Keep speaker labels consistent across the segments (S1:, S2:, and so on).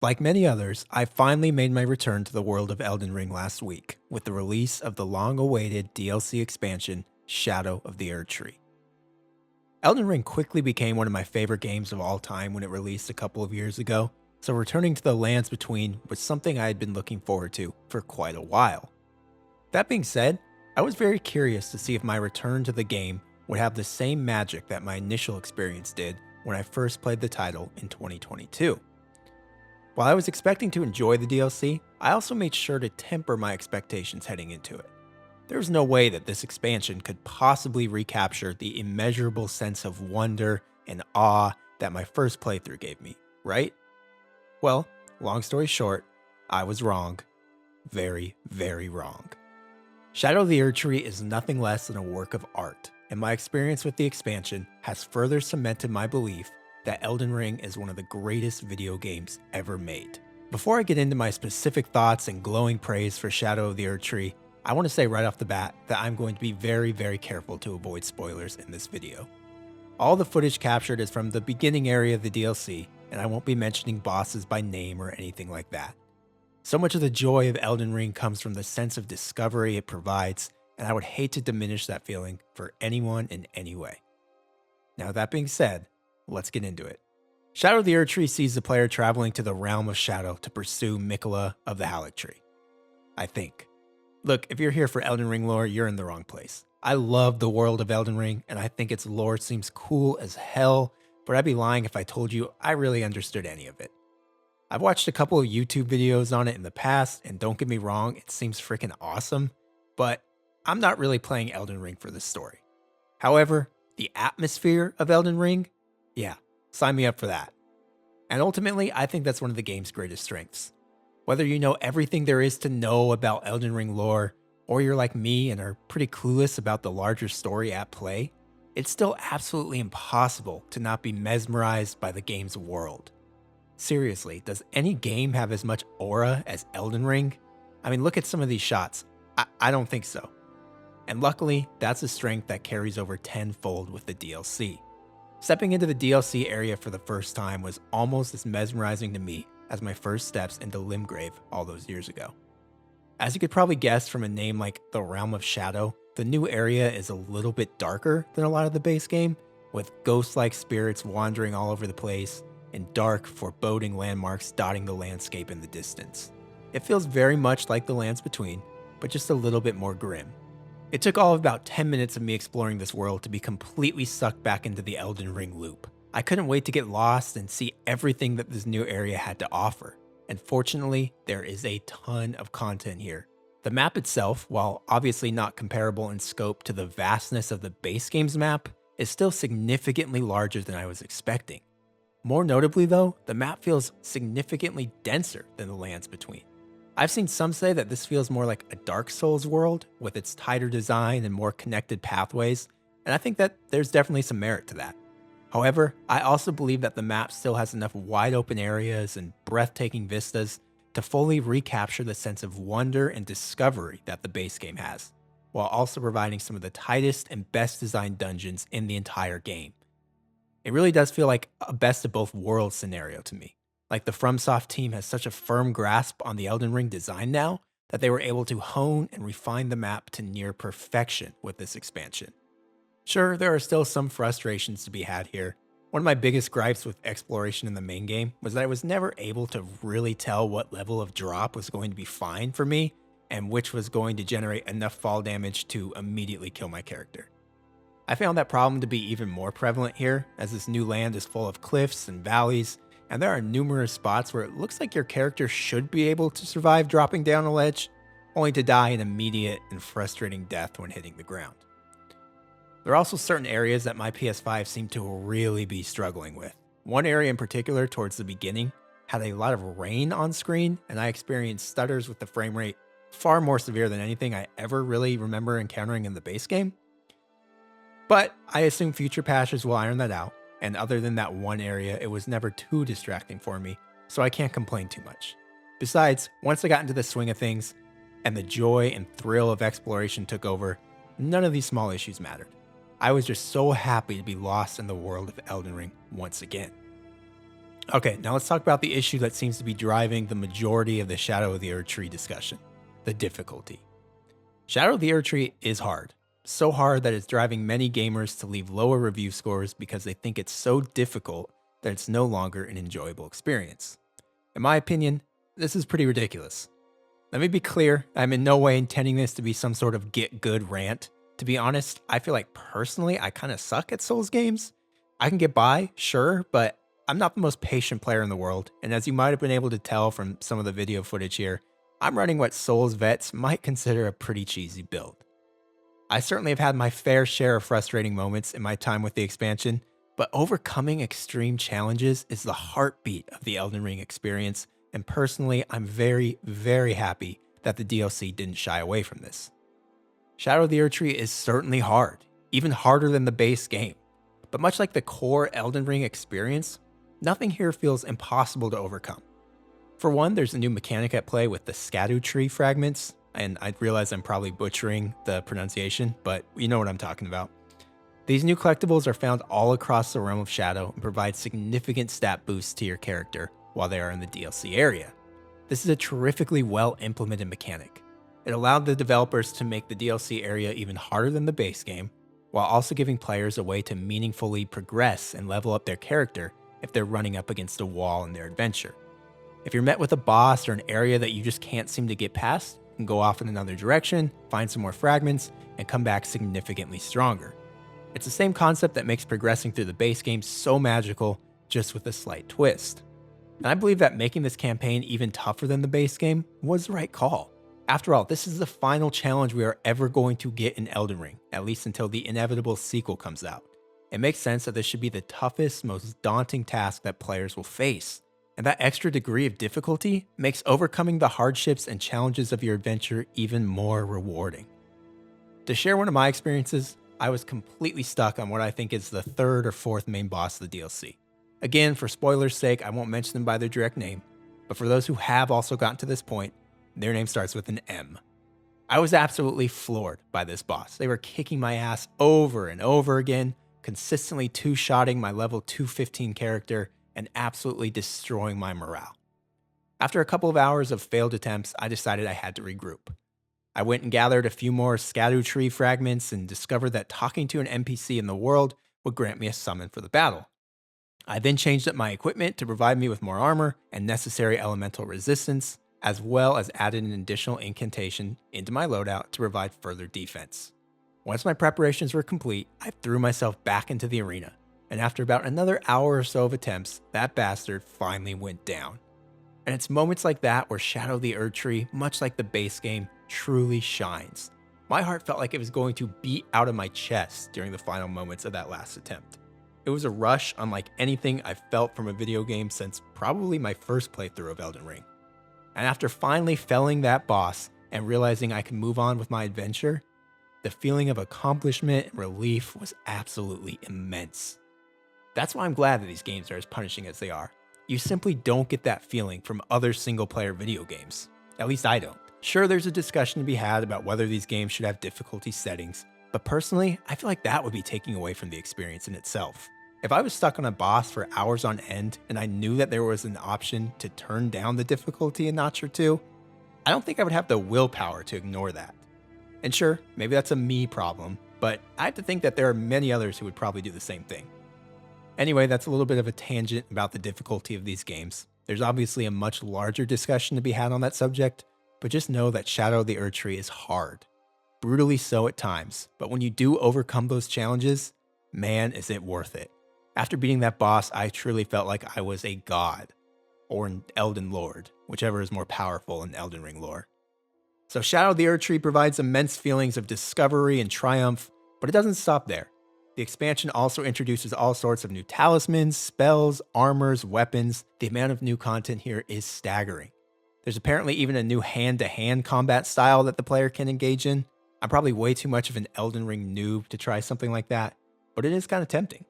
S1: Like many others, I finally made my return to the world of Elden Ring last week with the release of the long-awaited DLC expansion, Shadow of the Erdtree. Elden Ring quickly became one of my favorite games of all time when it released a couple of years ago, so returning to the lands between was something I had been looking forward to for quite a while. That being said, I was very curious to see if my return to the game would have the same magic that my initial experience did when I first played the title in 2022. While I was expecting to enjoy the DLC, I also made sure to temper my expectations heading into it. There was no way that this expansion could possibly recapture the immeasurable sense of wonder and awe that my first playthrough gave me, right? Well, long story short, I was wrong. Very, very wrong. Shadow of the Erdtree is nothing less than a work of art, and my experience with the expansion has further cemented my belief that Elden Ring is one of the greatest video games ever made. Before I get into my specific thoughts and glowing praise for Shadow of the Erdtree, I want to say right off the bat that I'm going to be very, very careful to avoid spoilers in this video. All the footage captured is from the beginning area of the DLC, and I won't be mentioning bosses by name or anything like that. So much of the joy of Elden Ring comes from the sense of discovery it provides, and I would hate to diminish that feeling for anyone in any way. Now that being said, let's get into it. Shadow of the Erdtree sees the player traveling to the realm of Shadow to pursue Miquella of the Tree. I think. Look, if you're here for Elden Ring lore, you're in the wrong place. I love the world of Elden Ring, and I think its lore seems cool as hell, but I'd be lying if I told you I really understood any of it. I've watched a couple of YouTube videos on it in the past, and don't get me wrong, it seems freaking awesome, but I'm not really playing Elden Ring for this story. However, the atmosphere of Elden Ring, yeah, sign me up for that. And ultimately, I think that's one of the game's greatest strengths. Whether you know everything there is to know about Elden Ring lore, or you're like me and are pretty clueless about the larger story at play, it's still absolutely impossible to not be mesmerized by the game's world. Seriously, does any game have as much aura as Elden Ring? I mean, look at some of these shots. I don't think so. And luckily, that's a strength that carries over tenfold with the DLC. Stepping into the DLC area for the first time was almost as mesmerizing to me as my first steps into Limgrave all those years ago. As you could probably guess from a name like the Realm of Shadow, the new area is a little bit darker than a lot of the base game, with ghost-like spirits wandering all over the place and dark, foreboding landmarks dotting the landscape in the distance. It feels very much like the Lands Between, but just a little bit more grim. It took all of about 10 minutes of me exploring this world to be completely sucked back into the Elden Ring loop. I couldn't wait to get lost and see everything that this new area had to offer. And fortunately, there is a ton of content here. The map itself, while obviously not comparable in scope to the vastness of the base game's map, is still significantly larger than I was expecting. More notably though, the map feels significantly denser than the Lands Between. I've seen some say that this feels more like a Dark Souls world, with its tighter design and more connected pathways, and I think that there's definitely some merit to that. However, I also believe that the map still has enough wide open areas and breathtaking vistas to fully recapture the sense of wonder and discovery that the base game has, while also providing some of the tightest and best designed dungeons in the entire game. It really does feel like a best of both worlds scenario to me. Like the FromSoft team has such a firm grasp on the Elden Ring design now that they were able to hone and refine the map to near perfection with this expansion. Sure, there are still some frustrations to be had here. One of my biggest gripes with exploration in the main game was that I was never able to really tell what level of drop was going to be fine for me and which was going to generate enough fall damage to immediately kill my character. I found that problem to be even more prevalent here, as this new land is full of cliffs and valleys, and there are numerous spots where it looks like your character should be able to survive dropping down a ledge, only to die an immediate and frustrating death when hitting the ground. There are also certain areas that my PS5 seemed to really be struggling with. One area in particular towards the beginning had a lot of rain on screen, and I experienced stutters with the frame rate far more severe than anything I ever really remember encountering in the base game. But I assume future patches will iron that out, and other than that one area, it was never too distracting for me, so I can't complain too much. Besides, once I got into the swing of things, and the joy and thrill of exploration took over, none of these small issues mattered. I was just so happy to be lost in the world of Elden Ring once again. Okay, now let's talk about the issue that seems to be driving the majority of the Shadow of the Erdtree discussion: the difficulty. Shadow of the Erdtree is hard. So hard that it's driving many gamers to leave lower review scores because they think it's so difficult that it's no longer an enjoyable experience. In my opinion, this is pretty ridiculous. Let me be clear, I'm in no way intending this to be some sort of get good rant. To be honest, I feel like personally I kind of suck at Souls games. I can get by, sure, but I'm not the most patient player in the world, and as you might have been able to tell from some of the video footage here, I'm running what Souls vets might consider a pretty cheesy build. I certainly have had my fair share of frustrating moments in my time with the expansion, but overcoming extreme challenges is the heartbeat of the Elden Ring experience, and personally, I'm very, very happy that the DLC didn't shy away from this. Shadow of the Erdtree is certainly hard, even harder than the base game, but much like the core Elden Ring experience, nothing here feels impossible to overcome. For one, there's a new mechanic at play with the Erdtree fragments, and I realize I'm probably butchering the pronunciation, but you know what I'm talking about. These new collectibles are found all across the realm of Shadow and provide significant stat boosts to your character while they are in the DLC area. This is a terrifically well implemented mechanic. It allowed the developers to make the DLC area even harder than the base game, while also giving players a way to meaningfully progress and level up their character if they're running up against a wall in their adventure. If you're met with a boss or an area that you just can't seem to get past, you can go off in another direction, find some more fragments, and come back significantly stronger. It's the same concept that makes progressing through the base game so magical, just with a slight twist. And I believe that making this campaign even tougher than the base game was the right call. After all, this is the final challenge we are ever going to get in Elden Ring, at least until the inevitable sequel comes out. It makes sense that this should be the toughest, most daunting task that players will face. And that extra degree of difficulty makes overcoming the hardships and challenges of your adventure even more rewarding. To share one of my experiences, I was completely stuck on what I think is the third or fourth main boss of the DLC. Again, for spoilers' sake, I won't mention them by their direct name, but for those who have also gotten to this point, their name starts with an M. I was absolutely floored by this boss. They were kicking my ass over and over again, consistently two-shotting my level 215 character, and absolutely destroying my morale. After a couple of hours of failed attempts, I decided I had to regroup. I went and gathered a few more Erdtree fragments and discovered that talking to an NPC in the world would grant me a summon for the battle. I then changed up my equipment to provide me with more armor and necessary elemental resistance, as well as added an additional incantation into my loadout to provide further defense. Once my preparations were complete, I threw myself back into the arena, and after about another hour or so of attempts, that bastard finally went down. And it's moments like that where Shadow of the Erdtree, much like the base game, truly shines. My heart felt like it was going to beat out of my chest during the final moments of that last attempt. It was a rush unlike anything I've felt from a video game since probably my first playthrough of Elden Ring. And after finally felling that boss and realizing I could move on with my adventure, the feeling of accomplishment and relief was absolutely immense. That's why I'm glad that these games are as punishing as they are. You simply don't get that feeling from other single-player video games. At least I don't. Sure, there's a discussion to be had about whether these games should have difficulty settings, but personally, I feel like that would be taking away from the experience in itself. If I was stuck on a boss for hours on end and I knew that there was an option to turn down the difficulty a notch or two, I don't think I would have the willpower to ignore that. And sure, maybe that's a me problem, but I have to think that there are many others who would probably do the same thing. Anyway, that's a little bit of a tangent about the difficulty of these games. There's obviously a much larger discussion to be had on that subject, but just know that Shadow of the Erdtree is hard. Brutally so at times, but when you do overcome those challenges, man, is it worth it. After beating that boss, I truly felt like I was a god, or an Elden Lord, whichever is more powerful in Elden Ring lore. So Shadow of the Erdtree provides immense feelings of discovery and triumph, but it doesn't stop there. The expansion also introduces all sorts of new talismans, spells, armors, weapons. The amount of new content here is staggering. There's apparently even a new hand-to-hand combat style that the player can engage in. I'm probably way too much of an Elden Ring noob to try something like that, but it is kind of tempting.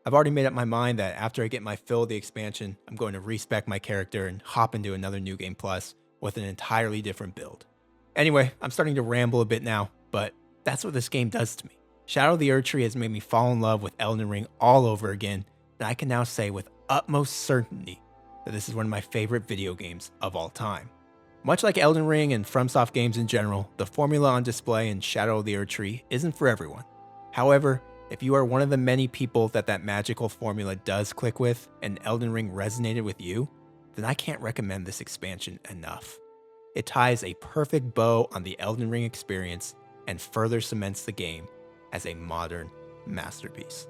S1: I've already made up my mind that after I get my fill of the expansion, I'm going to respec my character and hop into another New Game Plus with an entirely different build. Anyway, I'm starting to ramble a bit now, but that's what this game does to me. Shadow of the Erdtree has made me fall in love with Elden Ring all over again, and I can now say with utmost certainty that this is one of my favorite video games of all time. Much like Elden Ring and FromSoft games in general, the formula on display in Shadow of the Erdtree isn't for everyone. However, if you are one of the many people that magical formula does click with, and Elden Ring resonated with you, then I can't recommend this expansion enough. It ties a perfect bow on the Elden Ring experience and further cements the game as a modern masterpiece.